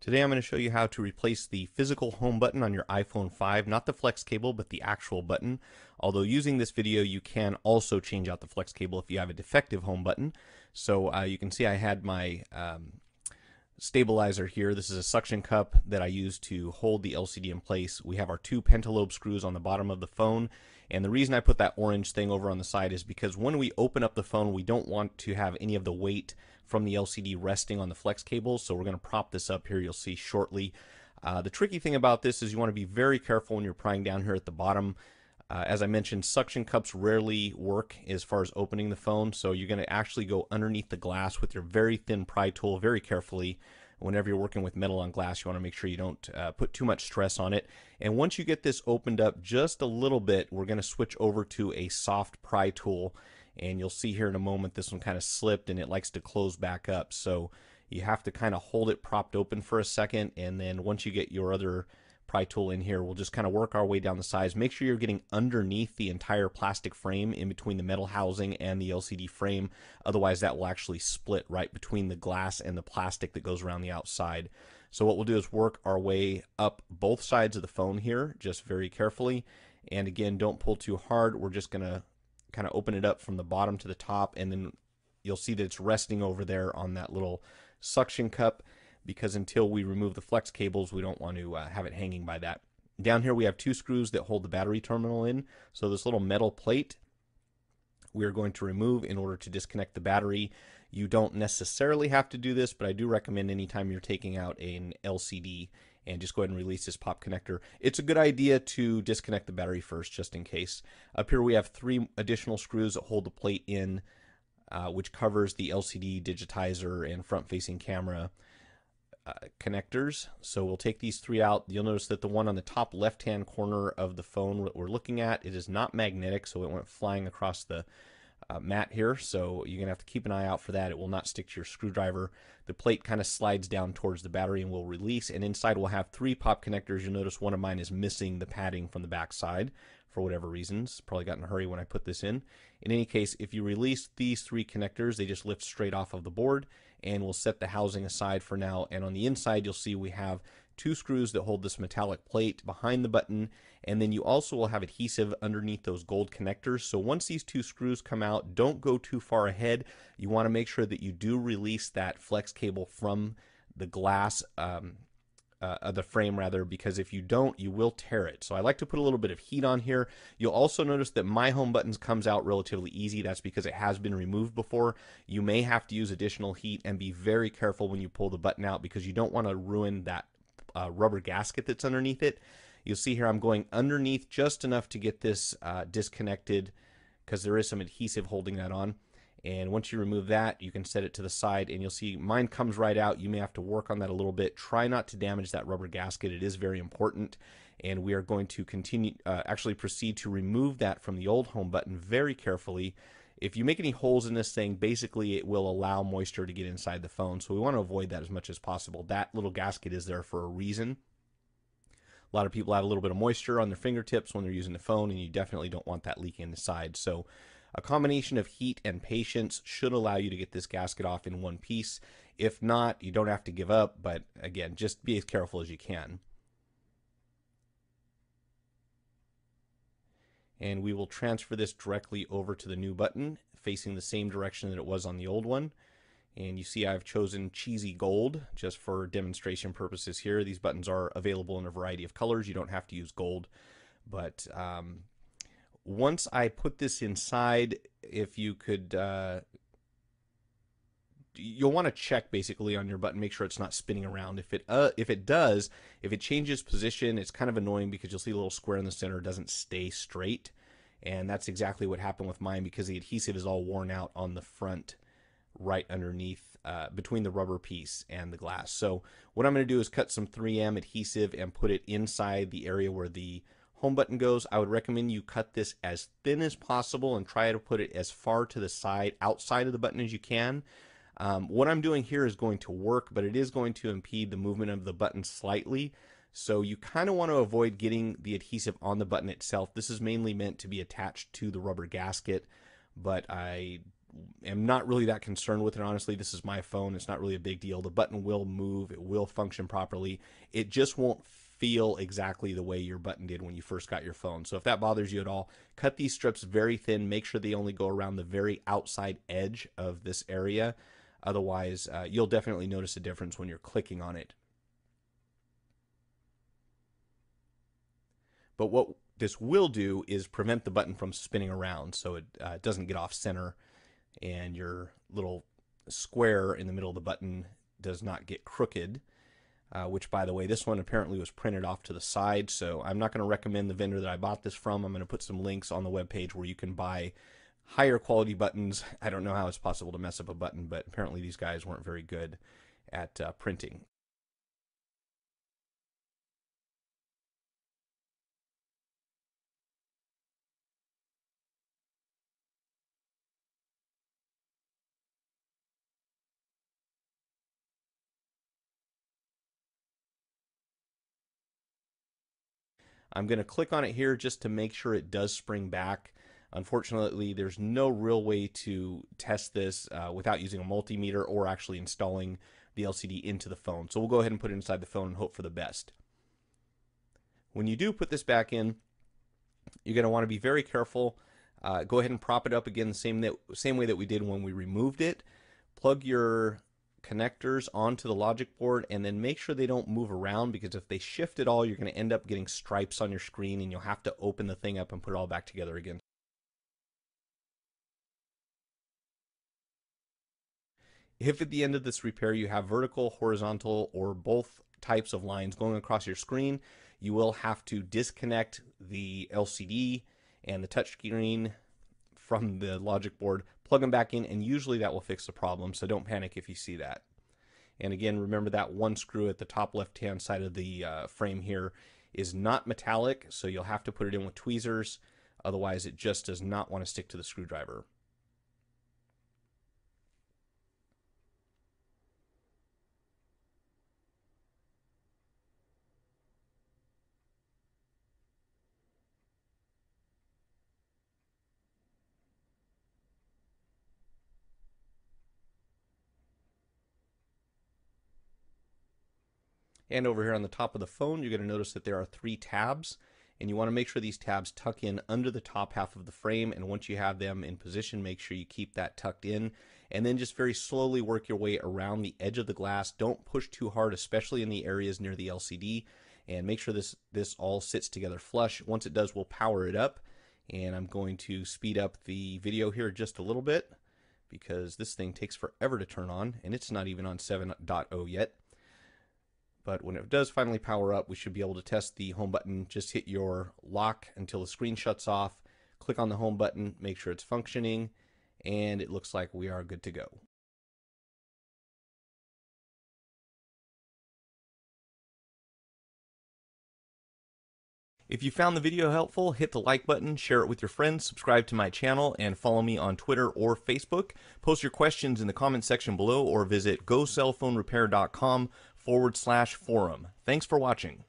Today I'm going to show you how to replace the physical home button on your iPhone 5, not the flex cable, but the actual button. Although using this video, you can also change out the flex cable if you have a defective home button. So you can see I had my stabilizer here. This is a suction cup that I use to hold the LCD in place. We have our two pentalobe screws on the bottom of the phone. And the reason I put that orange thing over on the side is because when we open up the phone, we don't want to have any of the weight from the LCD resting on the flex cable. So we're going to prop this up here. You'll see shortly. The tricky thing about this is you want to be very careful when you're prying down here at the bottom. As I mentioned, suction cups rarely work as far as opening the phone. So you're going to actually go underneath the glass with your very thin pry tool very carefully. Whenever you're working with metal on glass, you want to make sure you don't put too much stress on it. And once you get this opened up just a little bit, we're going to switch over to a soft pry tool. And you'll see here in a moment this one kind of slipped and it likes to close back up. So you have to kind of hold it propped open for a second, and then once you get your other pry tool in here, we'll just kind of work our way down the sides. Make sure you're getting underneath the entire plastic frame in between the metal housing and the LCD frame. Otherwise that will actually split right between the glass and the plastic that goes around the outside. So what we'll do is work our way up both sides of the phone here just very carefully. And again, don't pull too hard. We're just going to kind of open it up from the bottom to the top, and then you'll see that it's resting over there on that little suction cup, because until we remove the flex cables, we don't want to have it hanging by that. Down here we have two screws that hold the battery terminal in. So this little metal plate we are going to remove in order to disconnect the battery. You don't necessarily have to do this, but I do recommend anytime you're taking out an LCD and just go ahead and release this pop connector. It's a good idea to disconnect the battery first, just in case. Up here we have three additional screws that hold the plate in, which covers the LCD digitizer and front-facing camera connectors. So we'll take these three out. You'll notice that the one on the top left-hand corner of the phone that we're looking at, it is not magnetic, so it went flying across the mat here, so you're going to have to keep an eye out for that. It will not stick to your screwdriver. The plate kind of slides down towards the battery and will release, and inside we'll have three pop connectors. You'll notice one of mine is missing the padding from the back side for whatever reasons. Probably got in a hurry when I put this in. In any case, if you release these three connectors, they just lift straight off of the board, and we'll set the housing aside for now. And on the inside, you'll see we have two screws that hold this metallic plate behind the button, and then you also will have adhesive underneath those gold connectors. So once these two screws come out, don't go too far ahead. You want to make sure that you do release that flex cable from the glass the frame rather, because if you don't, you will tear it. So I like to put a little bit of heat on here. You'll also notice that my home buttons comes out relatively easy. That's because it has been removed before. You may have to use additional heat, and be very careful when you pull the button out, because you don't want to ruin that rubber gasket that's underneath it. You'll see here I'm going underneath just enough to get this disconnected, because there is some adhesive holding that on. And once you remove that, you can set it to the side, and you'll see mine comes right out. You may have to work on that a little bit. Try not to damage that rubber gasket. It is very important. And we are going to actually proceed to remove that from the old home button very carefully. If you make any holes in this thing, basically it will allow moisture to get inside the phone. So we want to avoid that as much as possible. That little gasket is there for a reason. A lot of people have a little bit of moisture on their fingertips when they're using the phone, and you definitely don't want that leaking inside. So a combination of heat and patience should allow you to get this gasket off in one piece. If not, you don't have to give up, but again, just be as careful as you can. And we will transfer this directly over to the new button, facing the same direction that it was on the old one. And you see I've chosen cheesy gold just for demonstration purposes here. These buttons are available in a variety of colors. You don't have to use gold, but once I put this inside, if you could, you'll want to check basically on your button, make sure it's not spinning around. If it does, if it changes position, it's kind of annoying, because you'll see a little square in the center doesn't stay straight, and that's exactly what happened with mine, because the adhesive is all worn out on the front, right underneath, between the rubber piece and the glass. So what I'm going to do is cut some 3M adhesive and put it inside the area where the home button goes. I would recommend you cut this as thin as possible and try to put it as far to the side, outside of the button as you can. What I'm doing here is going to work, but it is going to impede the movement of the button slightly. So you kind of want to avoid getting the adhesive on the button itself. This is mainly meant to be attached to the rubber gasket, but I am not really that concerned with it, honestly. This is my phone. It's not really a big deal. The button will move. It will function properly. It just won't feel exactly the way your button did when you first got your phone. So if that bothers you at all, cut these strips very thin. Make sure they only go around the very outside edge of this area. Otherwise, you'll definitely notice a difference when you're clicking on it. But what this will do is prevent the button from spinning around so it doesn't get off center and your little square in the middle of the button does not get crooked. Which, by the way, this one apparently was printed off to the side, so I'm not going to recommend the vendor that I bought this from. I'm going to put some links on the webpage where you can buy higher quality buttons. I don't know how it's possible to mess up a button, but apparently these guys weren't very good at printing. I'm going to click on it here just to make sure it does spring back. Unfortunately, there's no real way to test this without using a multimeter or actually installing the LCD into the phone. So we'll go ahead and put it inside the phone and hope for the best. When you do put this back in, you're going to want to be very careful. Go ahead and prop it up again the same way that we did when we removed it. Plug your connectors onto the logic board and then make sure they don't move around, because if they shift at all, you're going to end up getting stripes on your screen and you'll have to open the thing up and put it all back together again. If at the end of this repair you have vertical, horizontal, or both types of lines going across your screen, you will have to disconnect the LCD and the touchscreen from the logic board, plug them back in, and usually that will fix the problem, so don't panic if you see that. And again, remember that one screw at the top left-hand side of the frame here is not metallic, so you'll have to put it in with tweezers, otherwise it just does not want to stick to the screwdriver. And over here on the top of the phone, you're going to notice that there are 3 tabs, and you want to make sure these tabs tuck in under the top half of the frame, and once you have them in position, make sure you keep that tucked in, and then just very slowly work your way around the edge of the glass. Don't push too hard, especially in the areas near the LCD, and make sure this all sits together flush. Once it does, we'll power it up, and I'm going to speed up the video here just a little bit because this thing takes forever to turn on, and it's not even on 7.0 yet. But when it does finally power up, we should be able to test the home button. Just hit your lock until the screen shuts off. Click on the home button, make sure it's functioning, and it looks like we are good to go. If you found the video helpful, hit the like button, share it with your friends, subscribe to my channel, and follow me on Twitter or Facebook. Post your questions in the comment section below or visit gocellphonerepair.com/forum. Thanks for watching.